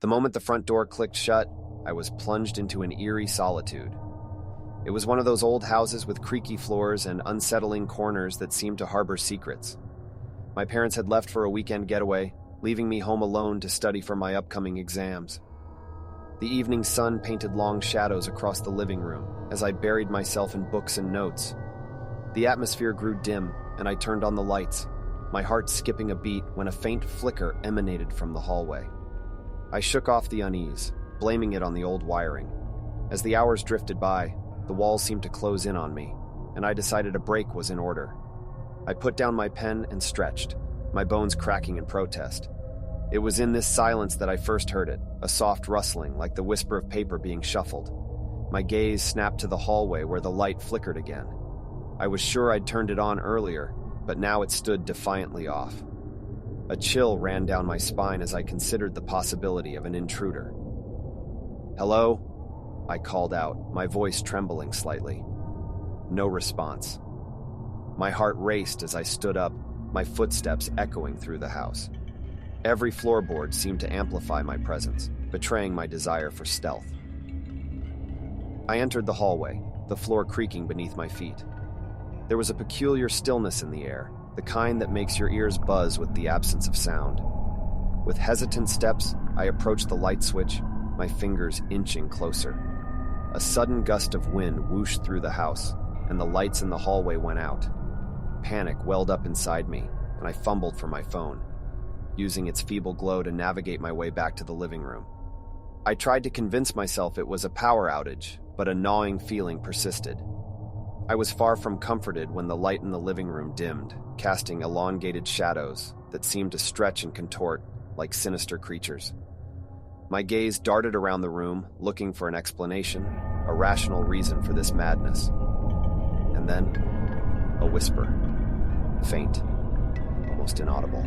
The moment the front door clicked shut, I was plunged into an eerie solitude. It was one of those old houses with creaky floors and unsettling corners that seemed to harbor secrets. My parents had left for a weekend getaway, leaving me home alone to study for my upcoming exams. The evening sun painted long shadows across the living room as I buried myself in books and notes. The atmosphere grew dim, and I turned on the lights, my heart skipping a beat when a faint flicker emanated from the hallway. I shook off the unease, blaming it on the old wiring. As the hours drifted by, the walls seemed to close in on me, and I decided a break was in order. I put down my pen and stretched, my bones cracking in protest. It was in this silence that I first heard it, a soft rustling like the whisper of paper being shuffled. My gaze snapped to the hallway where the light flickered again. I was sure I'd turned it on earlier, but now it stood defiantly off. A chill ran down my spine as I considered the possibility of an intruder. "Hello?" I called out, my voice trembling slightly. No response. My heart raced as I stood up, my footsteps echoing through the house. Every floorboard seemed to amplify my presence, betraying my desire for stealth. I entered the hallway, the floor creaking beneath my feet. There was a peculiar stillness in the air, the kind that makes your ears buzz with the absence of sound. With hesitant steps, I approached the light switch, my fingers inching closer. A sudden gust of wind whooshed through the house, and the lights in the hallway went out. Panic welled up inside me, and I fumbled for my phone, using its feeble glow to navigate my way back to the living room. I tried to convince myself it was a power outage, but a gnawing feeling persisted. I was far from comforted when the light in the living room dimmed, casting elongated shadows that seemed to stretch and contort like sinister creatures. My gaze darted around the room, looking for an explanation, a rational reason for this madness. And then, a whisper. Faint, almost inaudible.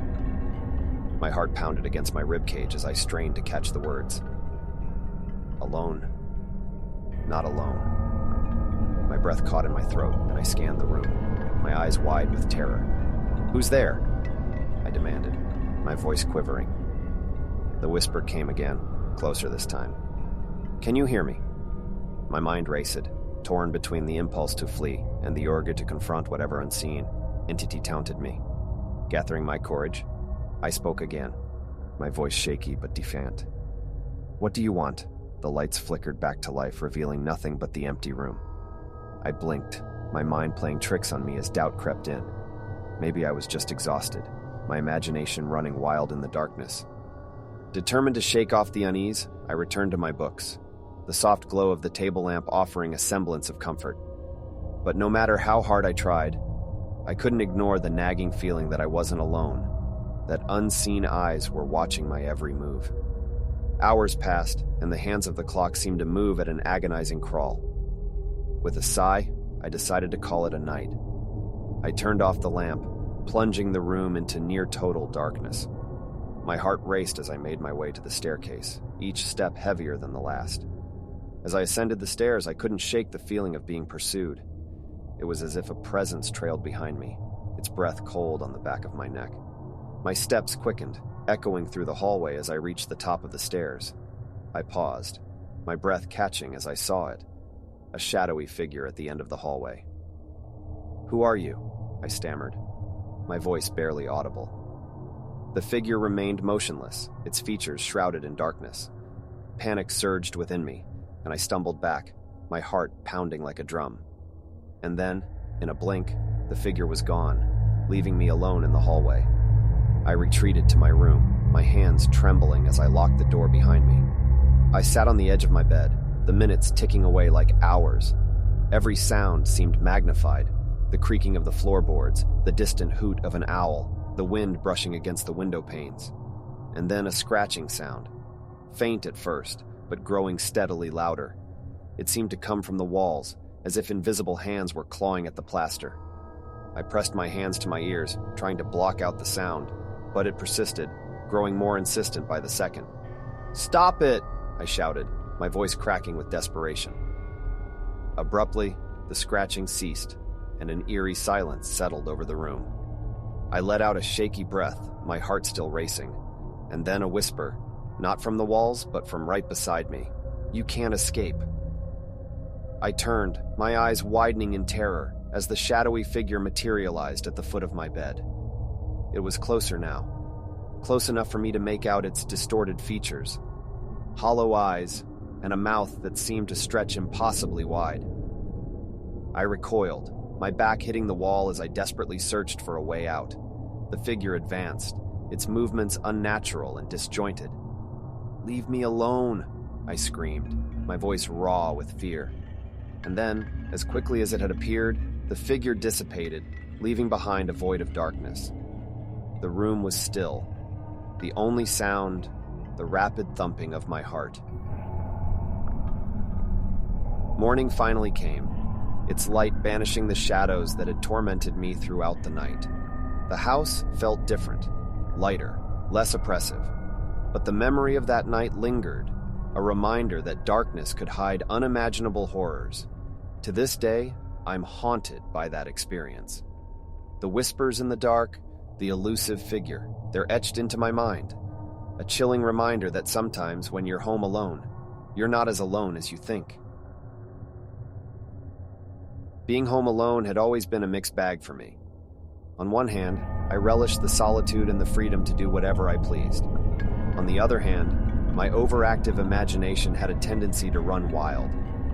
My heart pounded against my ribcage as I strained to catch the words. Alone. Not alone. My breath caught in my throat, and I scanned the room, my eyes wide with terror. "Who's there?" I demanded, my voice quivering. The whisper came again, closer this time. "Can you hear me?" My mind raced, torn between the impulse to flee and the urge to confront whatever unseen entity taunted me. Gathering my courage, I spoke again, my voice shaky but defiant. "What do you want?" The lights flickered back to life, revealing nothing but the empty room. I blinked, my mind playing tricks on me as doubt crept in. Maybe I was just exhausted, my imagination running wild in the darkness. Determined to shake off the unease, I returned to my books, the soft glow of the table lamp offering a semblance of comfort. But no matter how hard I tried, I couldn't ignore the nagging feeling that I wasn't alone, that unseen eyes were watching my every move. Hours passed, and the hands of the clock seemed to move at an agonizing crawl. With a sigh, I decided to call it a night. I turned off the lamp, plunging the room into near-total darkness. My heart raced as I made my way to the staircase, each step heavier than the last. As I ascended the stairs, I couldn't shake the feeling of being pursued. It was as if a presence trailed behind me, its breath cold on the back of my neck. My steps quickened, echoing through the hallway as I reached the top of the stairs. I paused, my breath catching as I saw it, a shadowy figure at the end of the hallway. "Who are you?" I stammered, my voice barely audible. The figure remained motionless, its features shrouded in darkness. Panic surged within me, and I stumbled back, my heart pounding like a drum. And then, in a blink, the figure was gone, leaving me alone in the hallway. I retreated to my room, my hands trembling as I locked the door behind me. I sat on the edge of my bed, the minutes ticking away like hours. Every sound seemed magnified, the creaking of the floorboards, the distant hoot of an owl, the wind brushing against the window panes. And then a scratching sound, faint at first, but growing steadily louder. It seemed to come from the walls, as if invisible hands were clawing at the plaster. I pressed my hands to my ears, trying to block out the sound, but it persisted, growing more insistent by the second. "Stop it!" I shouted, my voice cracking with desperation. Abruptly, the scratching ceased, and an eerie silence settled over the room. I let out a shaky breath, my heart still racing, and then a whisper, Not from the walls, but from right beside me. You can't escape. I turned, my eyes widening in terror, as the shadowy figure materialized at the foot of my bed. It was closer now, close enough for me to make out its distorted features, hollow eyes, and a mouth that seemed to stretch impossibly wide. I recoiled, my back hitting the wall as I desperately searched for a way out. The figure advanced, its movements unnatural and disjointed. "Leave me alone," I screamed, my voice raw with fear. And then, as quickly as it had appeared, the figure dissipated, leaving behind a void of darkness. The room was still. The only sound, the rapid thumping of my heart. Morning finally came, its light banishing the shadows that had tormented me throughout the night. The house felt different, lighter, less oppressive. But the memory of that night lingered, a reminder that darkness could hide unimaginable horrors. To this day, I'm haunted by that experience. The whispers in the dark, the elusive figure, they're etched into my mind. A chilling reminder that sometimes when you're home alone, you're not as alone as you think. Being home alone had always been a mixed bag for me. On one hand, I relished the solitude and the freedom to do whatever I pleased. On the other hand, my overactive imagination had a tendency to run wild,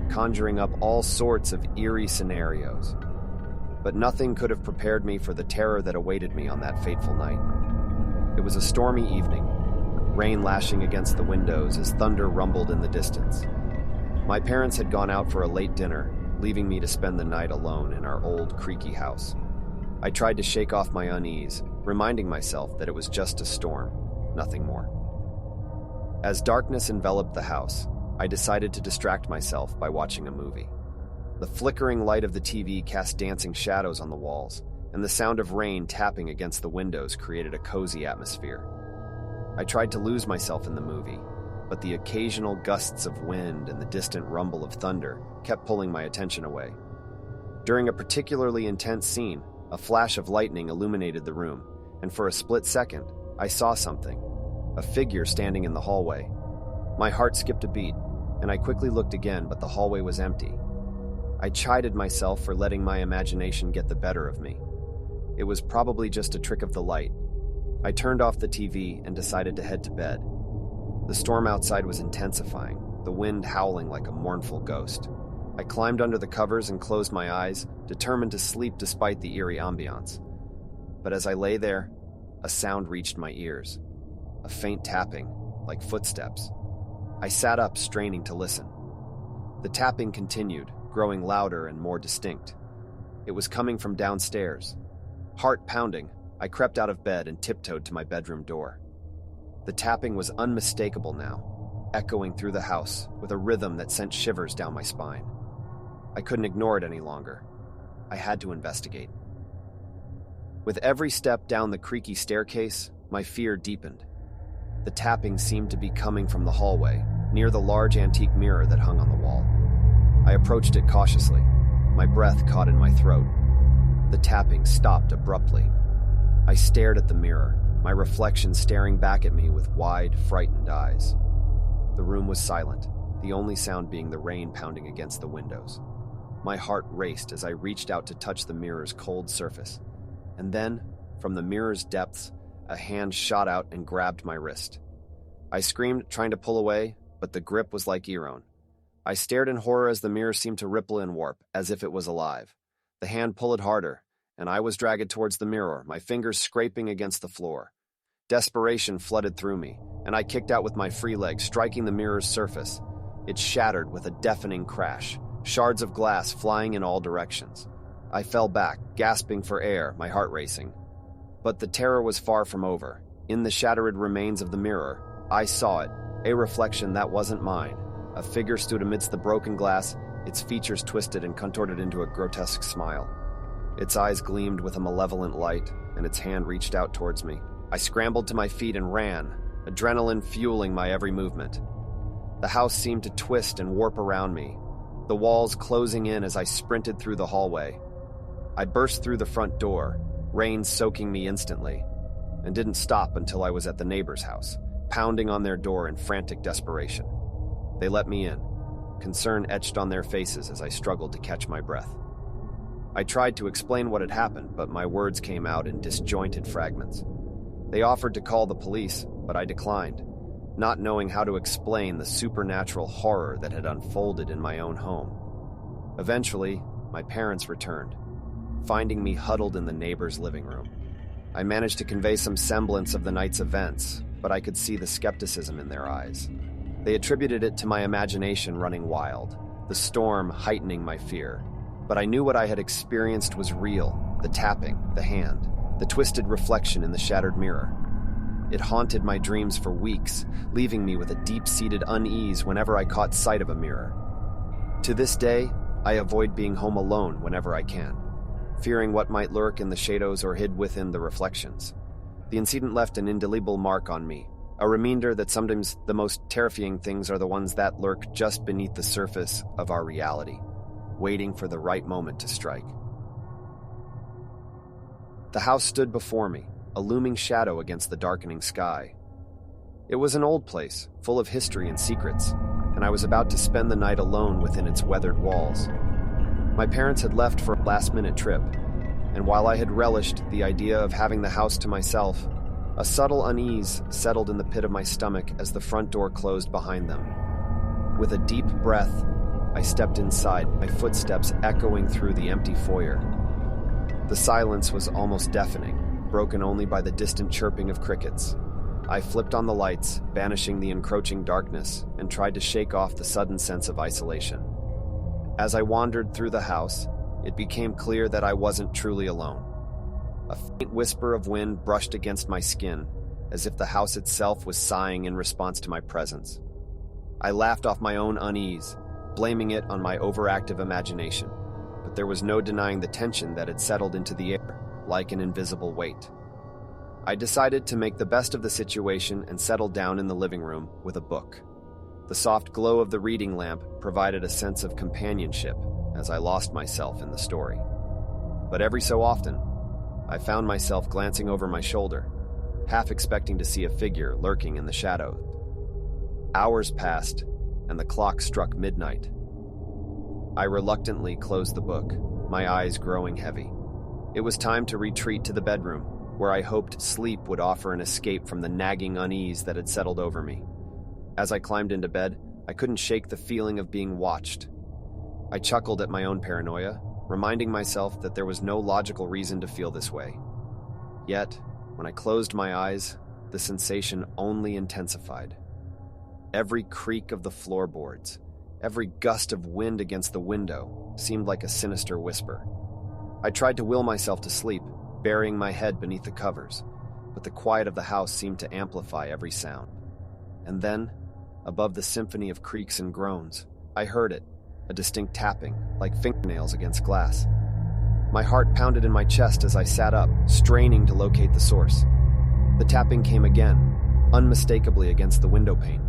conjuring up all sorts of eerie scenarios. But nothing could have prepared me for the terror that awaited me on that fateful night. It was a stormy evening, rain lashing against the windows as thunder rumbled in the distance. My parents had gone out for a late dinner, leaving me to spend the night alone in our old, creaky house. I tried to shake off my unease, reminding myself that it was just a storm, nothing more. As darkness enveloped the house, I decided to distract myself by watching a movie. The flickering light of the TV cast dancing shadows on the walls, and the sound of rain tapping against the windows created a cozy atmosphere. I tried to lose myself in the movie, but the occasional gusts of wind and the distant rumble of thunder kept pulling my attention away. During a particularly intense scene, a flash of lightning illuminated the room, and for a split second, I saw something, a figure standing in the hallway. My heart skipped a beat, and I quickly looked again, but the hallway was empty. I chided myself for letting my imagination get the better of me. It was probably just a trick of the light. I turned off the TV and decided to head to bed. The storm outside was intensifying, the wind howling like a mournful ghost. I climbed under the covers and closed my eyes, determined to sleep despite the eerie ambiance. But as I lay there, a sound reached my ears. A faint tapping, like footsteps. I sat up, straining to listen. The tapping continued, growing louder and more distinct. It was coming from downstairs. Heart pounding, I crept out of bed and tiptoed to my bedroom door. The tapping was unmistakable now, echoing through the house with a rhythm that sent shivers down my spine. I couldn't ignore it any longer. I had to investigate. With every step down the creaky staircase, my fear deepened. The tapping seemed to be coming from the hallway, near the large antique mirror that hung on the wall. I approached it cautiously, my breath caught in my throat. The tapping stopped abruptly. I stared at the mirror, my reflection staring back at me with wide, frightened eyes. The room was silent, the only sound being the rain pounding against the windows. My heart raced as I reached out to touch the mirror's cold surface. And then, from the mirror's depths, a hand shot out and grabbed my wrist. I screamed, trying to pull away, but the grip was like Eron. I stared in horror as the mirror seemed to ripple and warp, as if it was alive. The hand pulled harder, and I was dragged towards the mirror, my fingers scraping against the floor. Desperation flooded through me, and I kicked out with my free leg, striking the mirror's surface. It shattered with a deafening crash, shards of glass flying in all directions. I fell back, gasping for air, my heart racing. But the terror was far from over. In the shattered remains of the mirror, I saw it, a reflection that wasn't mine. A figure stood amidst the broken glass, its features twisted and contorted into a grotesque smile. Its eyes gleamed with a malevolent light, and its hand reached out towards me. I scrambled to my feet and ran, adrenaline fueling my every movement. The house seemed to twist and warp around me, the walls closing in as I sprinted through the hallway. I burst through the front door, rain soaking me instantly, and didn't stop until I was at the neighbor's house, pounding on their door in frantic desperation. They let me in, concern etched on their faces as I struggled to catch my breath. I tried to explain what had happened, but my words came out in disjointed fragments. They offered to call the police, but I declined, not knowing how to explain the supernatural horror that had unfolded in my own home. Eventually, my parents returned, finding me huddled in the neighbor's living room. I managed to convey some semblance of the night's events, but I could see the skepticism in their eyes. They attributed it to my imagination running wild, the storm heightening my fear. But I knew what I had experienced was real: the tapping, the hand, the twisted reflection in the shattered mirror. It haunted my dreams for weeks, leaving me with a deep-seated unease whenever I caught sight of a mirror. To this day, I avoid being home alone whenever I can, fearing what might lurk in the shadows or hid within the reflections. The incident left an indelible mark on me, a reminder that sometimes the most terrifying things are the ones that lurk just beneath the surface of our reality, waiting for the right moment to strike. The house stood before me, a looming shadow against the darkening sky. It was an old place, full of history and secrets, and I was about to spend the night alone within its weathered walls. My parents had left for a last-minute trip, and while I had relished the idea of having the house to myself, a subtle unease settled in the pit of my stomach as the front door closed behind them. With a deep breath, I stepped inside, my footsteps echoing through the empty foyer. The silence was almost deafening, broken only by the distant chirping of crickets. I flipped on the lights, banishing the encroaching darkness, and tried to shake off the sudden sense of isolation. As I wandered through the house, it became clear that I wasn't truly alone. A faint whisper of wind brushed against my skin, as if the house itself was sighing in response to my presence. I laughed off my own unease, blaming it on my overactive imagination, but there was no denying the tension that had settled into the air, like an invisible weight. I decided to make the best of the situation and settled down in the living room with a book. The soft glow of the reading lamp provided a sense of companionship as I lost myself in the story. But every so often, I found myself glancing over my shoulder, half expecting to see a figure lurking in the shadows. Hours passed, and the clock struck midnight. I reluctantly closed the book, my eyes growing heavy. It was time to retreat to the bedroom, where I hoped sleep would offer an escape from the nagging unease that had settled over me. As I climbed into bed, I couldn't shake the feeling of being watched. I chuckled at my own paranoia, reminding myself that there was no logical reason to feel this way. Yet, when I closed my eyes, the sensation only intensified. Every creak of the floorboards, every gust of wind against the window seemed like a sinister whisper. I tried to will myself to sleep, burying my head beneath the covers, but the quiet of the house seemed to amplify every sound. And then, above the symphony of creaks and groans, I heard it, a distinct tapping, like fingernails against glass. My heart pounded in my chest as I sat up, straining to locate the source. The tapping came again, unmistakably against the window pane.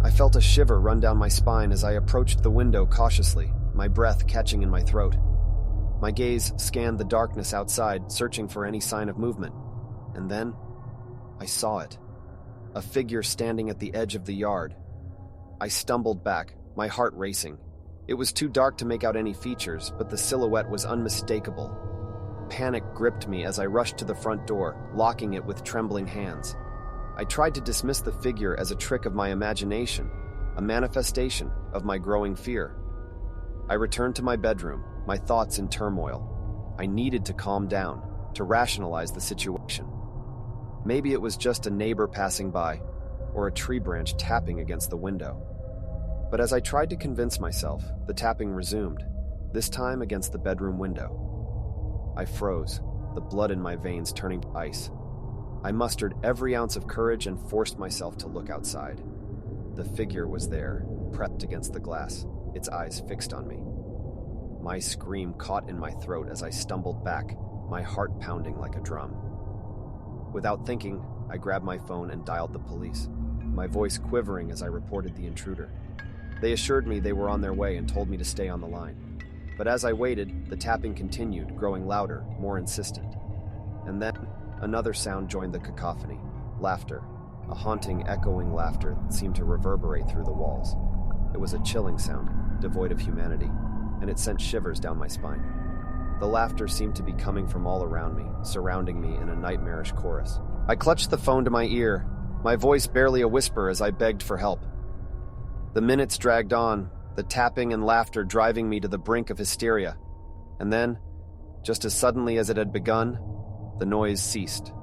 I felt a shiver run down my spine as I approached the window cautiously, my breath catching in my throat. My gaze scanned the darkness outside, searching for any sign of movement. And then, I saw it. A figure standing at the edge of the yard. I stumbled back, my heart racing. It was too dark to make out any features, but the silhouette was unmistakable. Panic gripped me as I rushed to the front door, locking it with trembling hands. I tried to dismiss the figure as a trick of my imagination, a manifestation of my growing fear. I returned to my bedroom, my thoughts in turmoil. I needed to calm down, to rationalize the situation. Maybe it was just a neighbor passing by, or a tree branch tapping against the window. But as I tried to convince myself, the tapping resumed, this time against the bedroom window. I froze, the blood in my veins turning to ice. I mustered every ounce of courage and forced myself to look outside. The figure was there, pressed against the glass, its eyes fixed on me. My scream caught in my throat as I stumbled back, my heart pounding like a drum. Without thinking, I grabbed my phone and dialed the police, my voice quivering as I reported the intruder. They assured me they were on their way and told me to stay on the line. But as I waited, the tapping continued, growing louder, more insistent. And then, another sound joined the cacophony. Laughter. A haunting, echoing laughter that seemed to reverberate through the walls. It was a chilling sound, devoid of humanity, and it sent shivers down my spine. The laughter seemed to be coming from all around me, surrounding me in a nightmarish chorus. I clutched the phone to my ear, my voice barely a whisper as I begged for help. The minutes dragged on, the tapping and laughter driving me to the brink of hysteria. And then, just as suddenly as it had begun, the noise ceased.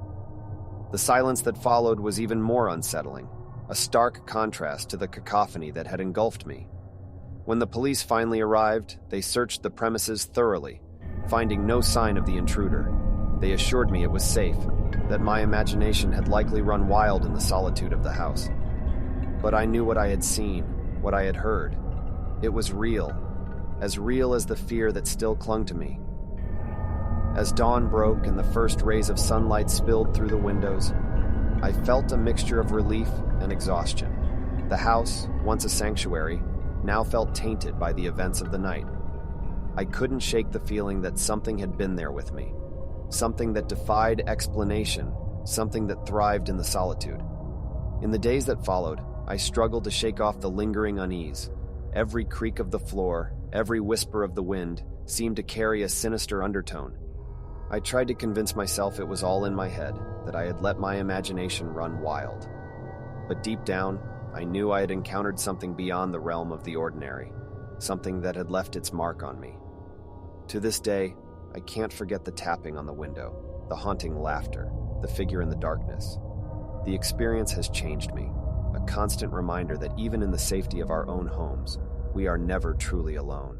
The silence that followed was even more unsettling, a stark contrast to the cacophony that had engulfed me. When the police finally arrived, they searched the premises thoroughly, finding no sign of the intruder. They assured me it was safe, that my imagination had likely run wild in the solitude of the house. But I knew what I had seen, what I had heard. It was real as the fear that still clung to me. As dawn broke and the first rays of sunlight spilled through the windows, I felt a mixture of relief and exhaustion. The house, once a sanctuary, now felt tainted by the events of the night. I couldn't shake the feeling that something had been there with me, something that defied explanation, something that thrived in the solitude. In the days that followed, I struggled to shake off the lingering unease. Every creak of the floor, every whisper of the wind seemed to carry a sinister undertone. I tried to convince myself it was all in my head, that I had let my imagination run wild. But deep down, I knew I had encountered something beyond the realm of the ordinary, something that had left its mark on me. To this day, I can't forget the tapping on the window, the haunting laughter, the figure in the darkness. The experience has changed me, a constant reminder that even in the safety of our own homes, we are never truly alone.